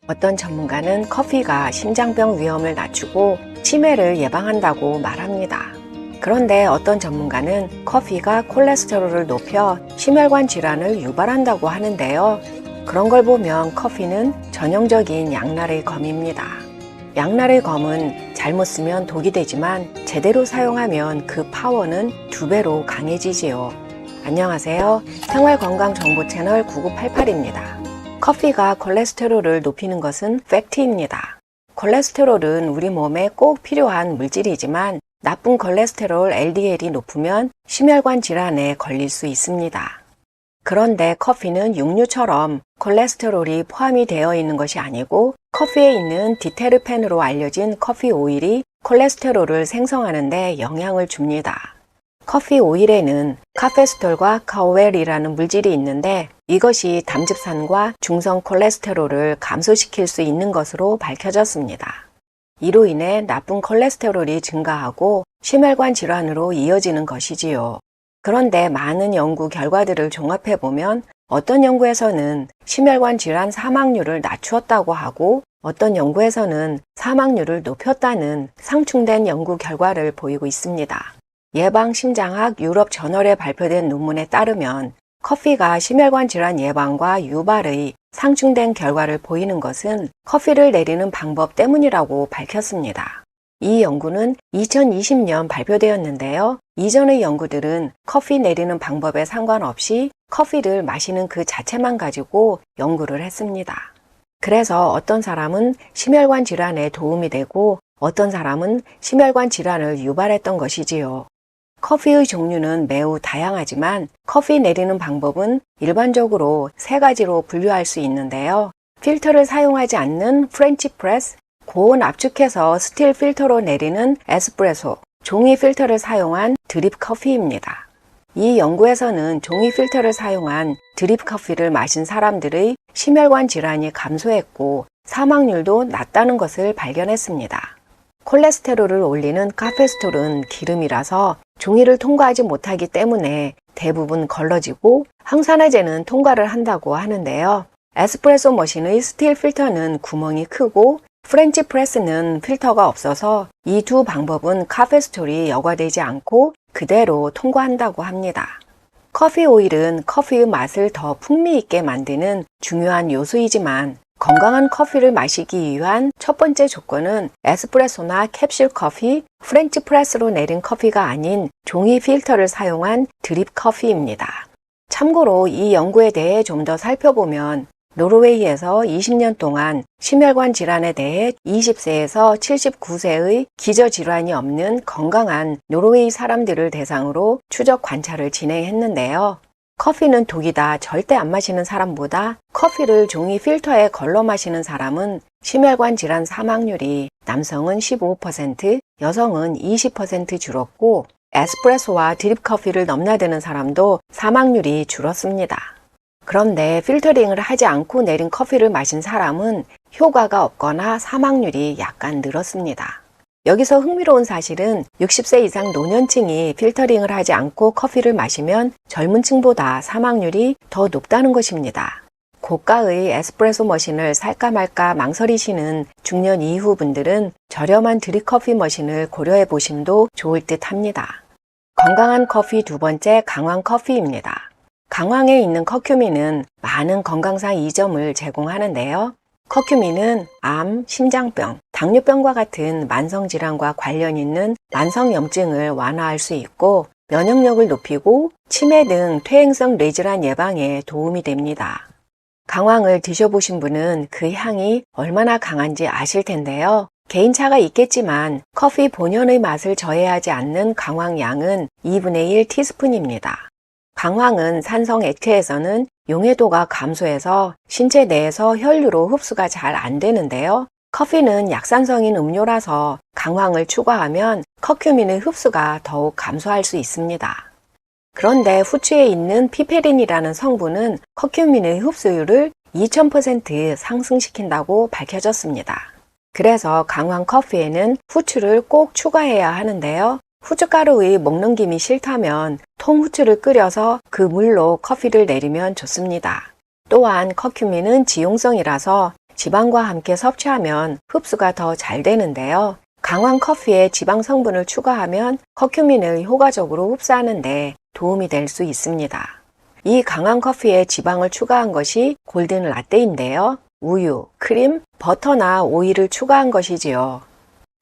어떤 전문가는 커피가 심장병 위험을 낮추고 치매를 예방한다고 말합니다. 그런데 어떤 전문가는 커피가 콜레스테롤을 높여 심혈관 질환을 유발한다고 하는데요. 그런 걸 보면 커피는 전형적인 양날의 검입니다. 양날의 검은 잘못 쓰면 독이 되지만 제대로 사용하면 그 파워는 2배로 강해지지요. 안녕하세요. 생활건강정보 채널 9988입니다. 커피가 콜레스테롤을 높이는 것은 팩트입니다. 콜레스테롤은 우리 몸에 꼭 필요한 물질이지만 나쁜 콜레스테롤 LDL이 높으면 심혈관 질환에 걸릴 수 있습니다. 그런데 커피는 육류처럼 콜레스테롤이 포함이 되어 있는 것이 아니고 커피에 있는 디테르펜으로 알려진 커피 오일이 콜레스테롤을 생성하는 데 영향을 줍니다. 커피 오일에는 카페스톨과 카오웰이라는 물질이 있는데 이것이 담즙산과 중성 콜레스테롤을 감소시킬 수 있는 것으로 밝혀졌습니다. 이로 인해 나쁜 콜레스테롤이 증가하고 심혈관 질환으로 이어지는 것이지요. 그런데 많은 연구 결과들을 종합해보면 어떤 연구에서는 심혈관 질환 사망률을 낮추었다고 하고 어떤 연구에서는 사망률을 높였다는 상충된 연구 결과를 보이고 있습니다. 예방심장학 유럽 저널에 발표된 논문에 따르면 커피가 심혈관 질환 예방과 유발의 상충된 결과를 보이는 것은 커피를 내리는 방법 때문이라고 밝혔습니다. 이 연구는 2020년 발표되었는데요. 이전의 연구들은 커피 내리는 방법에 상관없이 커피를 마시는 그 자체만 가지고 연구를 했습니다. 그래서 어떤 사람은 심혈관 질환에 도움이 되고 어떤 사람은 심혈관 질환을 유발했던 것이지요. 커피의 종류는 매우 다양하지만 커피 내리는 방법은 일반적으로 3가지로 분류할 수 있는데요. 필터를 사용하지 않는 프렌치 프레스, 고온 압축해서 스틸 필터로 내리는 에스프레소, 종이 필터를 사용한 드립 커피입니다. 이 연구에서는 종이 필터를 사용한 드립 커피를 마신 사람들의 심혈관 질환이 감소했고 사망률도 낮다는 것을 발견했습니다. 콜레스테롤을 올리는 카페스톨은 기름이라서 종이를 통과하지 못하기 때문에 대부분 걸러지고 항산화제는 통과를 한다고 하는데요. 에스프레소 머신의 스틸 필터는 구멍이 크고 프렌치 프레스는 필터가 없어서 이 두 방법은 카페스톨이 여과되지 않고 그대로 통과한다고 합니다. 커피 오일은 커피의 맛을 더 풍미 있게 만드는 중요한 요소이지만 건강한 커피를 마시기 위한 첫 번째 조건은 에스프레소나 캡슐 커피, 프렌치 프레스로 내린 커피가 아닌 종이 필터를 사용한 드립 커피입니다. 참고로 이 연구에 대해 좀 더 살펴보면 노르웨이에서 20년 동안 심혈관 질환에 대해 20세에서 79세의 기저질환이 없는 건강한 노르웨이 사람들을 대상으로 추적 관찰을 진행했는데요. 커피는 독이다 절대 안 마시는 사람보다 커피를 종이 필터에 걸러 마시는 사람은 심혈관 질환 사망률이 남성은 15%, 여성은 20% 줄었고 에스프레소와 드립 커피를 넘나드는 사람도 사망률이 줄었습니다. 그런데 필터링을 하지 않고 내린 커피를 마신 사람은 효과가 없거나 사망률이 약간 늘었습니다. 여기서 흥미로운 사실은 60세 이상 노년층이 필터링을 하지 않고 커피를 마시면 젊은 층보다 사망률이 더 높다는 것입니다. 고가의 에스프레소 머신을 살까 말까 망설이시는 중년 이후 분들은 저렴한 드립커피 머신을 고려해 보심도 좋을 듯 합니다. 건강한 커피 두 번째 강황 커피입니다. 강황에 있는 커큐민은 많은 건강상 이점을 제공하는데요. 커큐민은 암, 심장병, 당뇨병과 같은 만성질환과 관련 있는 만성염증을 완화할 수 있고 면역력을 높이고 치매 등 퇴행성 뇌질환 예방에 도움이 됩니다. 강황을 드셔보신 분은 그 향이 얼마나 강한지 아실 텐데요. 개인차가 있겠지만 커피 본연의 맛을 저해하지 않는 강황 양은 2분의 1 티스푼입니다. 강황은 산성 액체에서는 용해도가 감소해서 신체 내에서 혈류로 흡수가 잘 안 되는데요. 커피는 약산성인 음료라서 강황을 추가하면 커큐민의 흡수가 더욱 감소할 수 있습니다. 그런데 후추에 있는 피페린이라는 성분은 커큐민의 흡수율을 2000% 상승시킨다고 밝혀졌습니다. 그래서 강황 커피에는 후추를 꼭 추가해야 하는데요. 후춧가루의 먹는 김이 싫다면 통후추를 끓여서 그 물로 커피를 내리면 좋습니다. 또한 커큐민은 지용성이라서 지방과 함께 섭취하면 흡수가 더 잘 되는데요. 강황 커피에 지방 성분을 추가하면 커큐민을 효과적으로 흡수하는 데 도움이 될 수 있습니다. 이 강황 커피에 지방을 추가한 것이 골든 라떼인데요. 우유, 크림, 버터나 오일을 추가한 것이지요.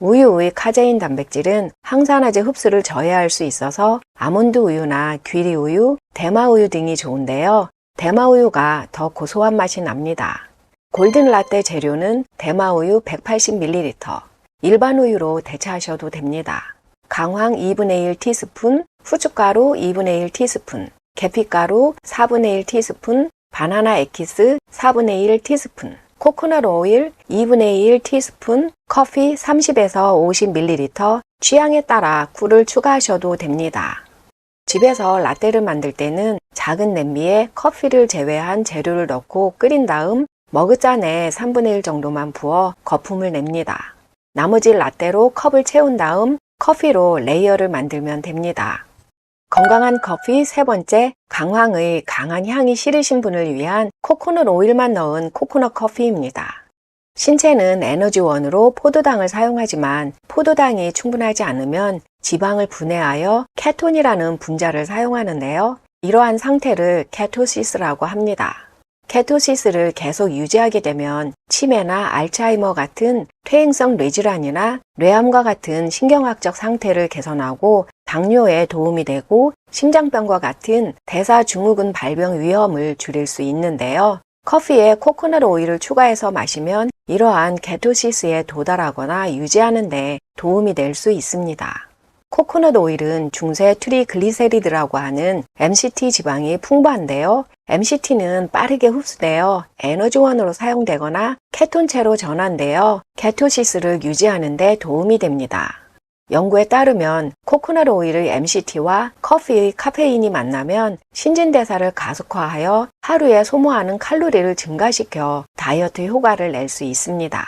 우유의 카제인 단백질은 항산화제 흡수를 저해할 수 있어서 아몬드 우유나 귀리 우유, 대마 우유 등이 좋은데요. 대마 우유가 더 고소한 맛이 납니다. 골든 라떼 재료는 대마 우유 180ml, 일반 우유로 대체하셔도 됩니다. 강황 2분의 1 티스푼, 후춧가루 2분의 1 티스푼, 계피가루 4분의 1 티스푼, 바나나 에키스 4분의 1 티스푼, 코코넛 오일 2분의 1 티스푼, 커피 30에서 50ml, 취향에 따라 꿀을 추가하셔도 됩니다. 집에서 라떼를 만들 때는 작은 냄비에 커피를 제외한 재료를 넣고 끓인 다음 머그잔에 3분의 1 정도만 부어 거품을 냅니다. 나머지 라떼로 컵을 채운 다음 커피로 레이어를 만들면 됩니다. 건강한 커피 세 번째, 강황의 강한 향이 싫으신 분을 위한 코코넛 오일만 넣은 코코넛 커피입니다. 신체는 에너지원으로 포도당을 사용하지만 포도당이 충분하지 않으면 지방을 분해하여 케톤이라는 분자를 사용하는데요. 이러한 상태를 케토시스라고 합니다. 케토시스를 계속 유지하게 되면 치매나 알츠하이머 같은 퇴행성 뇌질환이나 뇌암과 같은 신경학적 상태를 개선하고 당뇨에 도움이 되고 심장병과 같은 대사증후군 발병 위험을 줄일 수 있는데요. 커피에 코코넛 오일을 추가해서 마시면 이러한 케토시스에 도달하거나 유지하는 데 도움이 될 수 있습니다. 코코넛 오일은 중세 트리글리세리드라고 하는 MCT 지방이 풍부한데요. MCT는 빠르게 흡수되어 에너지원으로 사용되거나 케톤체로 전환되어 케토시스를 유지하는 데 도움이 됩니다. 연구에 따르면 코코넛 오일의 MCT와 커피의 카페인이 만나면 신진대사를 가속화하여 하루에 소모하는 칼로리를 증가시켜 다이어트 효과를 낼 수 있습니다.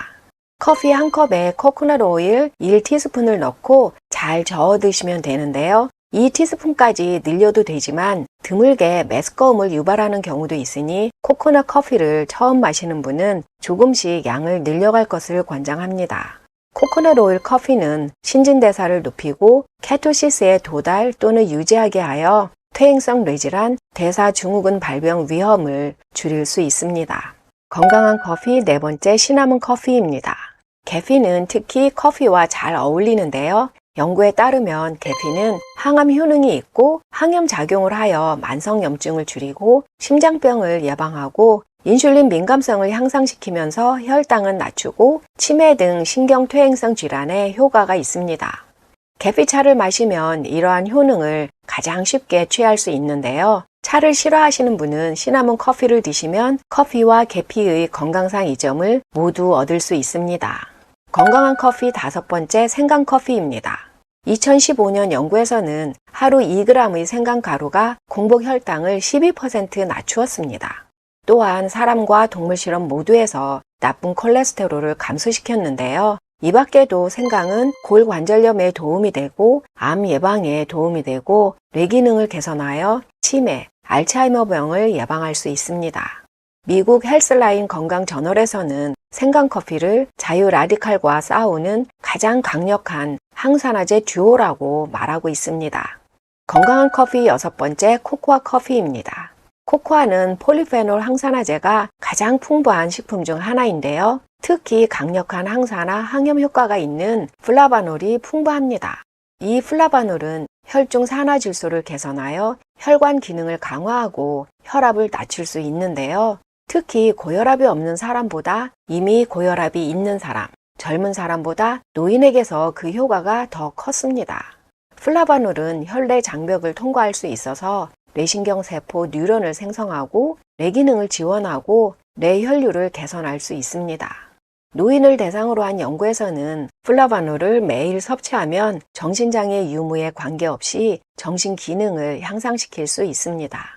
커피 한 컵에 코코넛 오일 1티스푼을 넣고 잘 저어 드시면 되는데요. 2티스푼까지 늘려도 되지만 드물게 메스꺼움을 유발하는 경우도 있으니 코코넛 커피를 처음 마시는 분은 조금씩 양을 늘려갈 것을 권장합니다. 코코넛 오일 커피는 신진대사를 높이고 케토시스에 도달 또는 유지하게 하여 퇴행성 뇌질환, 대사증후군 발병 위험을 줄일 수 있습니다. 건강한 커피 네 번째, 시나몬 커피입니다. 계피는 특히 커피와 잘 어울리는데요. 연구에 따르면 계피는 항암 효능이 있고 항염작용을 하여 만성염증을 줄이고 심장병을 예방하고 인슐린 민감성을 향상시키면서 혈당을 낮추고 치매 등 신경퇴행성 질환에 효과가 있습니다. 계피차를 마시면 이러한 효능을 가장 쉽게 취할 수 있는데요. 차를 싫어하시는 분은 시나몬 커피를 드시면 커피와 계피의 건강상 이점을 모두 얻을 수 있습니다. 건강한 커피 다섯 번째, 생강커피입니다. 2015년 연구에서는 하루 2g의 생강가루가 공복 혈당을 12% 낮추었습니다. 또한 사람과 동물 실험 모두에서 나쁜 콜레스테롤을 감소시켰는데요. 이 밖에도 생강은 골관절염에 도움이 되고 암 예방에 도움이 되고 뇌 기능을 개선하여 치매, 알츠하이머병을 예방할 수 있습니다. 미국 헬스라인 건강저널에서는 생강커피를 자유라디칼과 싸우는 가장 강력한 항산화제 듀오라고 말하고 있습니다. 건강한 커피 여섯 번째, 코코아 커피입니다. 코코아는 폴리페놀 항산화제가 가장 풍부한 식품 중 하나인데요. 특히 강력한 항산화, 항염 효과가 있는 플라바놀이 풍부합니다. 이 플라바놀은 혈중 산화질소를 개선하여 혈관 기능을 강화하고 혈압을 낮출 수 있는데요. 특히 고혈압이 없는 사람보다 이미 고혈압이 있는 사람, 젊은 사람보다 노인에게서 그 효과가 더 컸습니다. 플라바놀은 혈내 장벽을 통과할 수 있어서 뇌신경세포 뉴런을 생성하고 뇌 기능을 지원하고 뇌 혈류를 개선할 수 있습니다. 노인을 대상으로 한 연구에서는 플라바놀을 매일 섭취하면 정신장애 유무에 관계없이 정신 기능을 향상시킬 수 있습니다.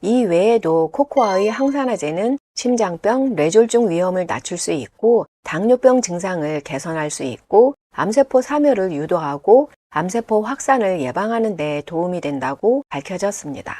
이 외에도 코코아의 항산화제는 심장병, 뇌졸중 위험을 낮출 수 있고 당뇨병 증상을 개선할 수 있고 암세포 사멸을 유도하고 암세포 확산을 예방하는 데 도움이 된다고 밝혀졌습니다.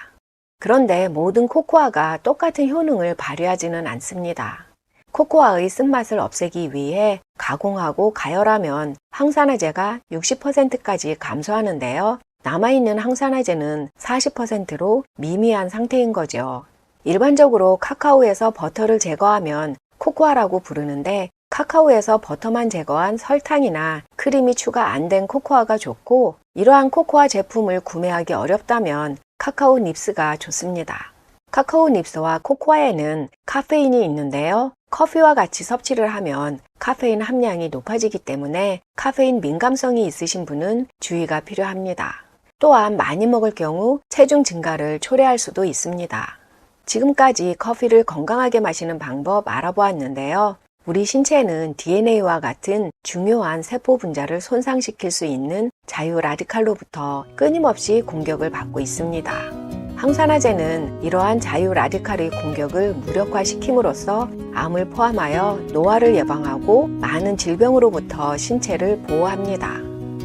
그런데 모든 코코아가 똑같은 효능을 발휘하지는 않습니다. 코코아의 쓴맛을 없애기 위해 가공하고 가열하면 항산화제가 60%까지 감소하는데요. 남아있는 항산화제는 40%로 미미한 상태인 거죠. 일반적으로 카카오에서 버터를 제거하면 코코아라고 부르는데 카카오에서 버터만 제거한 설탕이나 크림이 추가 안 된 코코아가 좋고 이러한 코코아 제품을 구매하기 어렵다면 카카오 닙스가 좋습니다. 카카오 닙스와 코코아에는 카페인이 있는데요. 커피와 같이 섭취를 하면 카페인 함량이 높아지기 때문에 카페인 민감성이 있으신 분은 주의가 필요합니다. 또한 많이 먹을 경우 체중 증가를 초래할 수도 있습니다. 지금까지 커피를 건강하게 마시는 방법 알아보았는데요. 우리 신체는 DNA와 같은 중요한 세포 분자를 손상시킬 수 있는 자유 라디칼로부터 끊임없이 공격을 받고 있습니다. 항산화제는 이러한 자유 라디칼의 공격을 무력화시킴으로써 암을 포함하여 노화를 예방하고 많은 질병으로부터 신체를 보호합니다.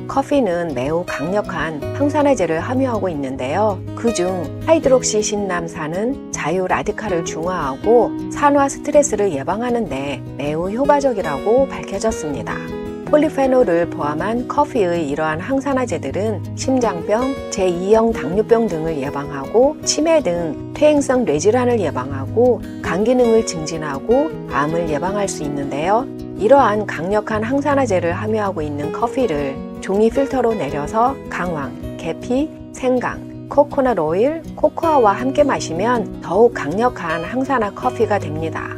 커피는 매우 강력한 항산화제를 함유하고 있는데요. 그중 하이드록시 신남산은 자유 라디칼을 중화하고 산화 스트레스를 예방하는 데 매우 효과적이라고 밝혀졌습니다. 폴리페놀을 포함한 커피의 이러한 항산화제들은 심장병, 제2형 당뇨병 등을 예방하고 치매 등 퇴행성 뇌질환을 예방하고 간 기능을 증진하고 암을 예방할 수 있는데요. 이러한 강력한 항산화제를 함유하고 있는 커피를 종이 필터로 내려서 강황, 계피, 생강, 코코넛 오일, 코코아와 함께 마시면 더욱 강력한 항산화 커피가 됩니다.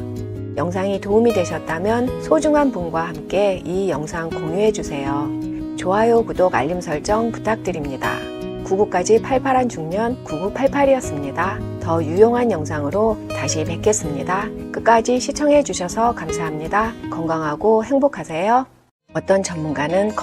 영상이 도움이 되셨다면 소중한 분과 함께 이 영상 공유해 주세요. 좋아요, 구독, 알림 설정 부탁드립니다. 99까지 팔팔한 중년 9988이었습니다. 더 유용한 영상으로 다시 뵙겠습니다. 끝까지 시청해 주셔서 감사합니다. 건강하고 행복하세요. 어떤 전문가는